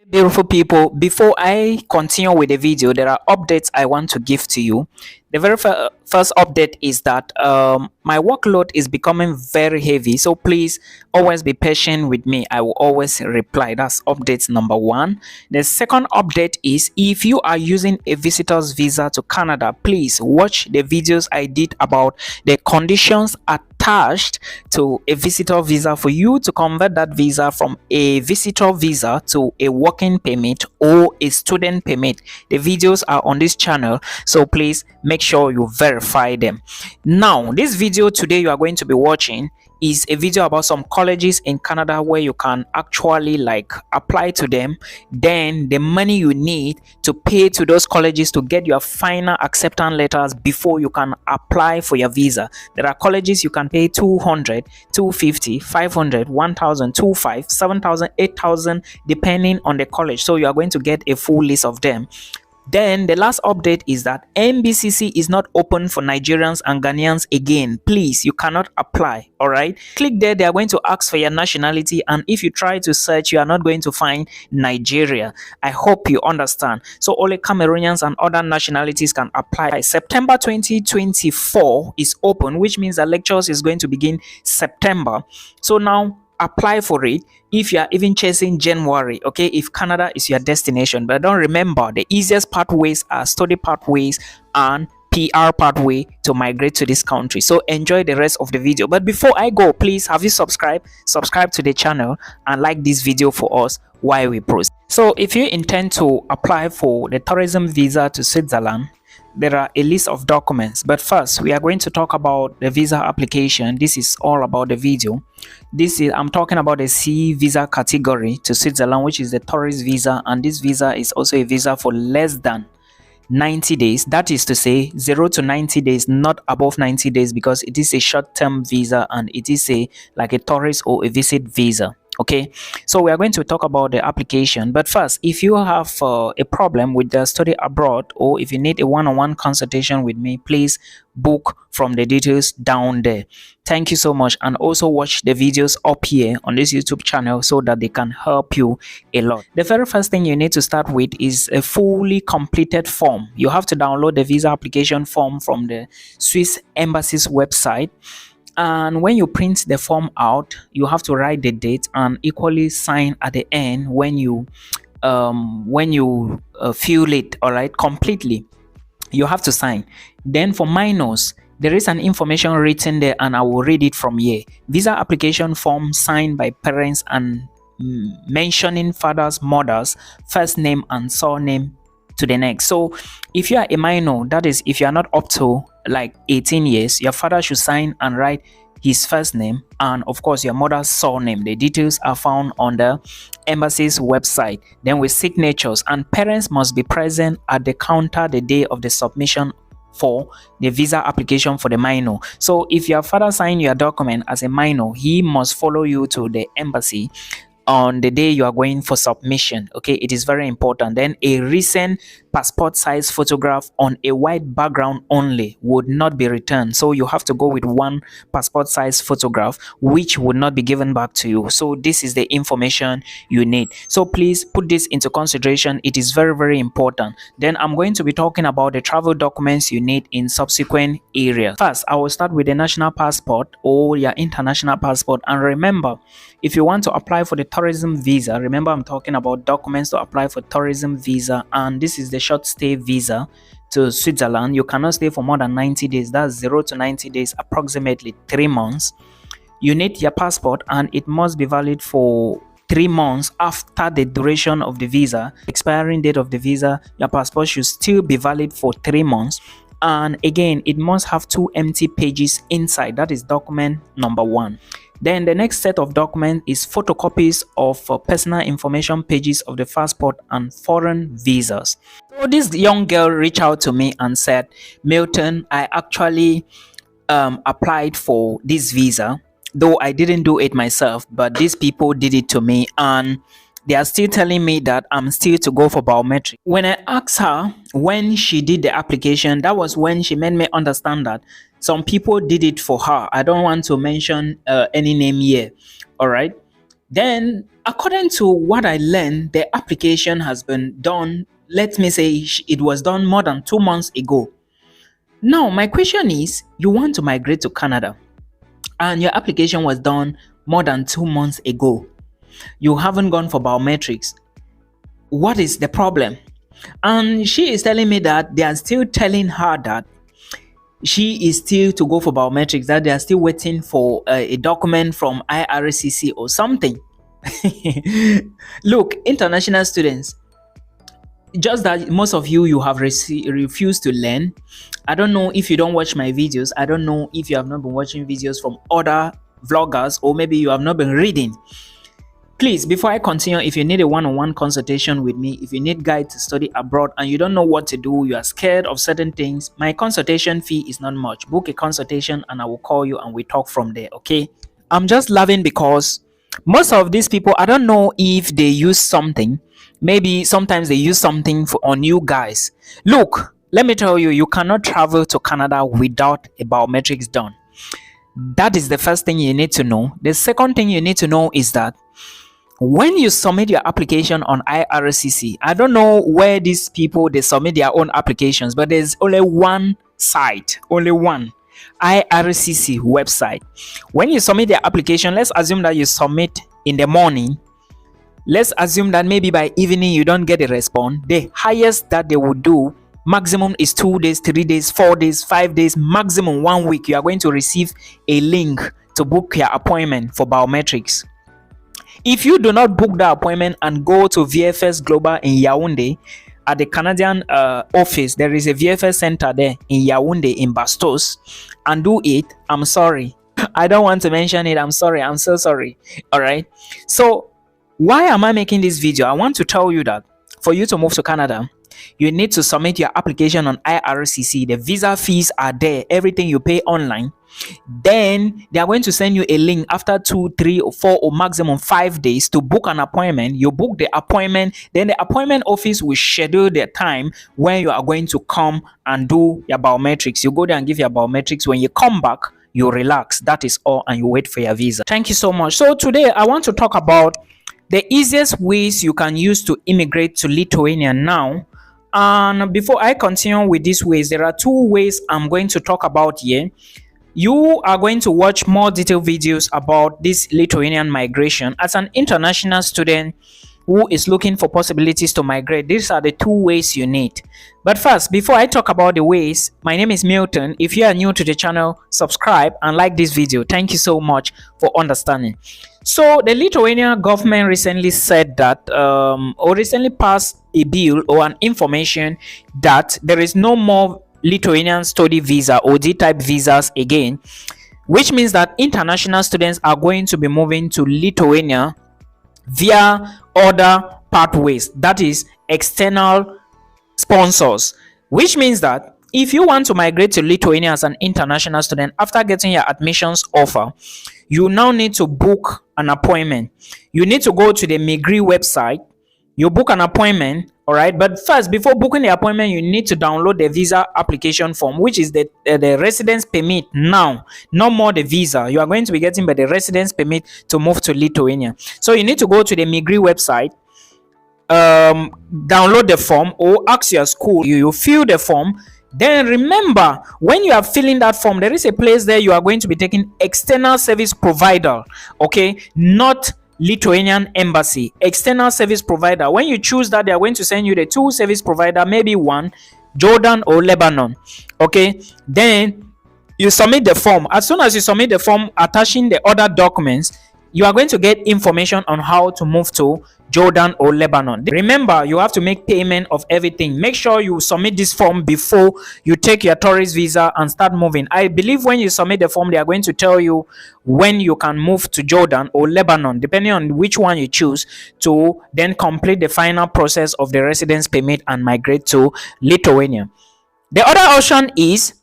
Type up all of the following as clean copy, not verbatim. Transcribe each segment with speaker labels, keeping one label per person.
Speaker 1: Beautiful people, before I continue with the video, there are updates I want to give to you. The very first update is that my workload is becoming very heavy, so please always be patient with me. I will always reply. That's update number one. The second update is, if you are using a visitor's visa to Canada, please watch the videos I did about the conditions attached to a visitor visa for you to convert that visa from a visitor visa to a working permit or a student permit. The videos are on this channel, so please make sure you verify them. Now, this video today you are going to be watching is a video about some colleges in Canada where you can actually apply to them, then the money you need to pay to those colleges to get your final acceptance letters before you can apply for your visa. There are colleges you can pay 200, 250, 500, 1000, 25, 7000, 8000 depending on the college. So you are going to get a full list of them. Then the last update is that NBCC is not open for Nigerians and Ghanaians again. Please, you cannot apply. All right, click there. They are going to ask for your nationality, and if you try to search, you are not going to find Nigeria. I hope you understand. So only Cameroonians and other nationalities can apply. September 2024 is open, which means the lectures is going to begin September. So now apply for it if you are even chasing January, okay, if Canada is your destination. But don't remember, the easiest pathways are study pathways and PR pathway to migrate to this country. So enjoy the rest of the video. But before I go, please, have you subscribe to the channel and like this video for us while we proceed. So if you intend to apply for the tourism visa to Switzerland, there are a list of documents, but first we are going to talk about the visa application. This is all about the video. I'm talking about the C visa category to Switzerland, which is the tourist visa, and this visa is also a visa for less than 90 days. That is to say 0 to 90 days, not above 90 days, because it is a short-term visa and it is like a tourist or a visit visa. Okay, so we are going to talk about the application, but first, if you have a problem with the study abroad, or if you need a one-on-one consultation with me, please book from the details down there. Thank you so much, and also watch the videos up here on this YouTube channel so that they can help you a lot. The very first thing you need to start with is a fully completed form. You have to download the visa application form from the Swiss embassy's website. And when you print the form out, you have to write the date and equally sign at the end when you fill it. All right, completely you have to sign. Then for minors, there is an information written there, and I will read it from here. Visa application form signed by parents and mentioning father's, mother's first name and surname to the next. So if you are a minor, that is if you are not up to 18 years, your father should sign and write his first name and of course your mother's surname. The details are found on the embassy's website. Then with signatures, and parents must be present at the counter the day of the submission for the visa application for the minor. So if your father signed your document as a minor, he must follow you to the embassy on the day you are going for submission. Okay, it is very important. Then a recent passport size photograph on a white background only would not be returned. So you have to go with one passport size photograph, which would not be given back to you. So this is the information you need. So please put this into consideration. It is very, very important. Then I'm going to be talking about the travel documents you need in subsequent areas. First, I will start with the national passport or your international passport. And remember, if you want to apply for the tourism visa, remember I'm talking about documents to apply for tourism visa, and this is the short stay visa to Switzerland. You cannot stay for more than 90 days. That's 0 to 90 days, approximately 3 months. You need your passport, and it must be valid for 3 months after the duration of the visa. Expiring date of the visa, your passport should still be valid for 3 months. And again, it must have 2 empty pages inside. That is document number 1. Then the next set of documents is photocopies of personal information pages of the passport and foreign visas. So this young girl reached out to me and said, Milton, I actually applied for this visa, though I didn't do it myself, but these people did it to me, and they are still telling me that I'm still to go for biometric. When I asked her when she did the application, that was when she made me understand that some people did it for her. I don't want to mention any name here. All right. Then, according to what I learned, the application has been done, let me say it was done more than 2 months ago. Now, my question is, you want to migrate to Canada and your application was done more than 2 months ago. You haven't gone for biometrics. What is the problem? And she is telling me that they are still telling her that she is still to go for biometrics, that they are still waiting for a document from IRCC or something. Look, international students, just that most of you have refused to learn. I don't know if you don't watch my videos. I don't know if you have not been watching videos from other vloggers, or maybe you have not been reading. Please, before I continue, if you need a one-on-one consultation with me, if you need guide to study abroad and you don't know what to do, you are scared of certain things, my consultation fee is not much. Book a consultation and I will call you and we talk from there, okay? I'm just laughing because most of these people, I don't know if they use something. Maybe sometimes they use something on you guys. Look, let me tell you, you cannot travel to Canada without a biometrics done. That is the first thing you need to know. The second thing you need to know is that when you submit your application on IRCC, I don't know where these people they submit their own applications, but there's only one site, only one IRCC website. When you submit the application, let's assume that you submit in the morning. Let's assume that maybe by evening you don't get a response. The highest that they would do maximum is 2 days, 3 days, 4 days, 5 days, maximum 1 week. You are going to receive a link to book your appointment for biometrics. If you do not book the appointment and go to VFS Global in Yaoundé at the Canadian office, there is a VFS center there in Yaoundé in Bastos, and do it, I'm sorry. I don't want to mention it. I'm sorry. I'm so sorry. All right. So why am I making this video? I want to tell you that for you to move to Canada, you need to submit your application on IRCC. The visa fees are there. Everything you pay online. Then they are going to send you a link after 2, 3, or 4 or maximum 5 days to book an appointment. You book the appointment, then the appointment office will schedule the time when you are going to come and do your biometrics. You go there and give your biometrics. When you come back, you relax. That is all, and you wait for your visa. Thank you so much. So today I want to talk about the easiest ways you can use to immigrate to Lithuania now. And before I continue with these ways, there are 2 ways I'm going to talk about here. You are going to watch more detailed videos about this Lithuanian migration. As an international student who is looking for possibilities to migrate, these are the 2 ways you need. But first, before I talk about the ways, my name is Milton. If you are new to the channel, subscribe and like this video. Thank you so much for understanding. So the Lithuanian government recently said that or recently passed a bill or an information that there is no more Lithuanian study visa or D-type visas again, which means that international students are going to be moving to Lithuania via other pathways, that is external sponsors, which means that if you want to migrate to Lithuania as an international student after getting your admissions offer, you now need to book an appointment. You need to go to the Migrate website. You book an appointment, all right? But first, before booking the appointment, you need to download the visa application form, which is the residence permit now, no more the visa. You are going to be getting by the residence permit to move to Lithuania. So you need to go to the Migrate website, download the form or ask your school. You fill the form. Then remember, when you are filling that form, there is a place there you are going to be taking external service provider, okay? Not Lithuanian embassy, external service provider. When you choose that, they are going to send you the 2 service provider, maybe one, Jordan or Lebanon, okay? Then you submit the form. As soon as you submit the form attaching the other documents, you are going to get information on how to move to Jordan or Lebanon. Remember, you have to make payment of everything. Make sure you submit this form before you take your tourist visa and start moving. I believe when you submit the form, they are going to tell you when you can move to Jordan or Lebanon, depending on which one you choose, to then complete the final process of the residence permit and migrate to Lithuania. The other option is,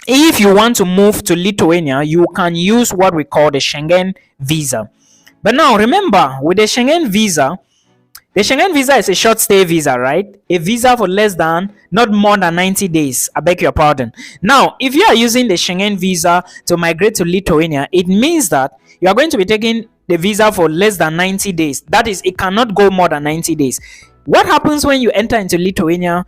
Speaker 1: if you want to move to Lithuania, you can use what we call the Schengen visa. But now remember, with the Schengen visa is a short stay visa, right? A visa for not more than 90 days. I beg your pardon. Now, if you are using the Schengen visa to migrate to Lithuania, it means that you are going to be taking the visa for less than 90 days. That is, it cannot go more than 90 days. What happens when you enter into Lithuania?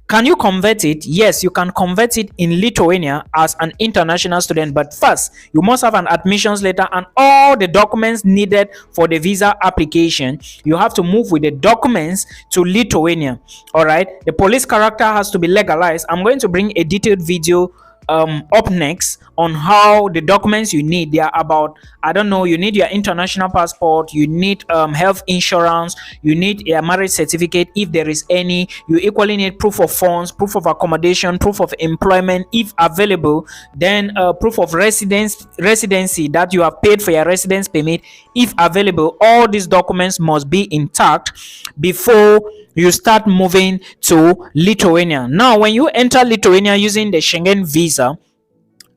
Speaker 1: Can you convert it? Yes, you can convert it in Lithuania as an international student, but first you must have an admissions letter and all the documents needed for the visa application. You have to move with the documents to Lithuania. All right, the police character has to be legalized. I'm going to bring a detailed video up next on how the documents you need. They are about, I don't know, you need your international passport, you need health insurance, you need a marriage certificate if there is any, you equally need proof of funds, proof of accommodation, proof of employment if available, then proof of residency, that you have paid for your residence permit if available. All these documents must be intact before you start moving to Lithuania. Now, when you enter Lithuania using the Schengen visa,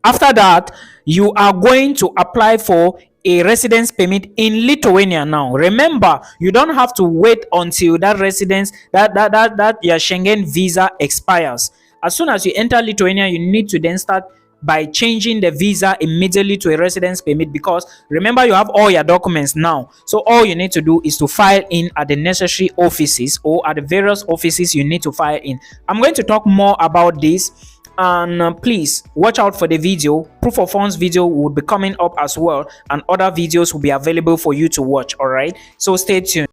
Speaker 1: after that, you are going to apply for a residence permit in Lithuania. Now, remember, you don't have to wait until that residence, that your Schengen visa expires. As soon as you enter Lithuania, you need to then start by changing the visa immediately to a residence permit, because remember, you have all your documents now. So all you need to do is to file in at the necessary offices, or at the various offices you need to file in. I'm going to talk more about this, and please watch out for the video. Proof of funds video will be coming up as well, and other videos will be available for you to watch. All right, so stay tuned.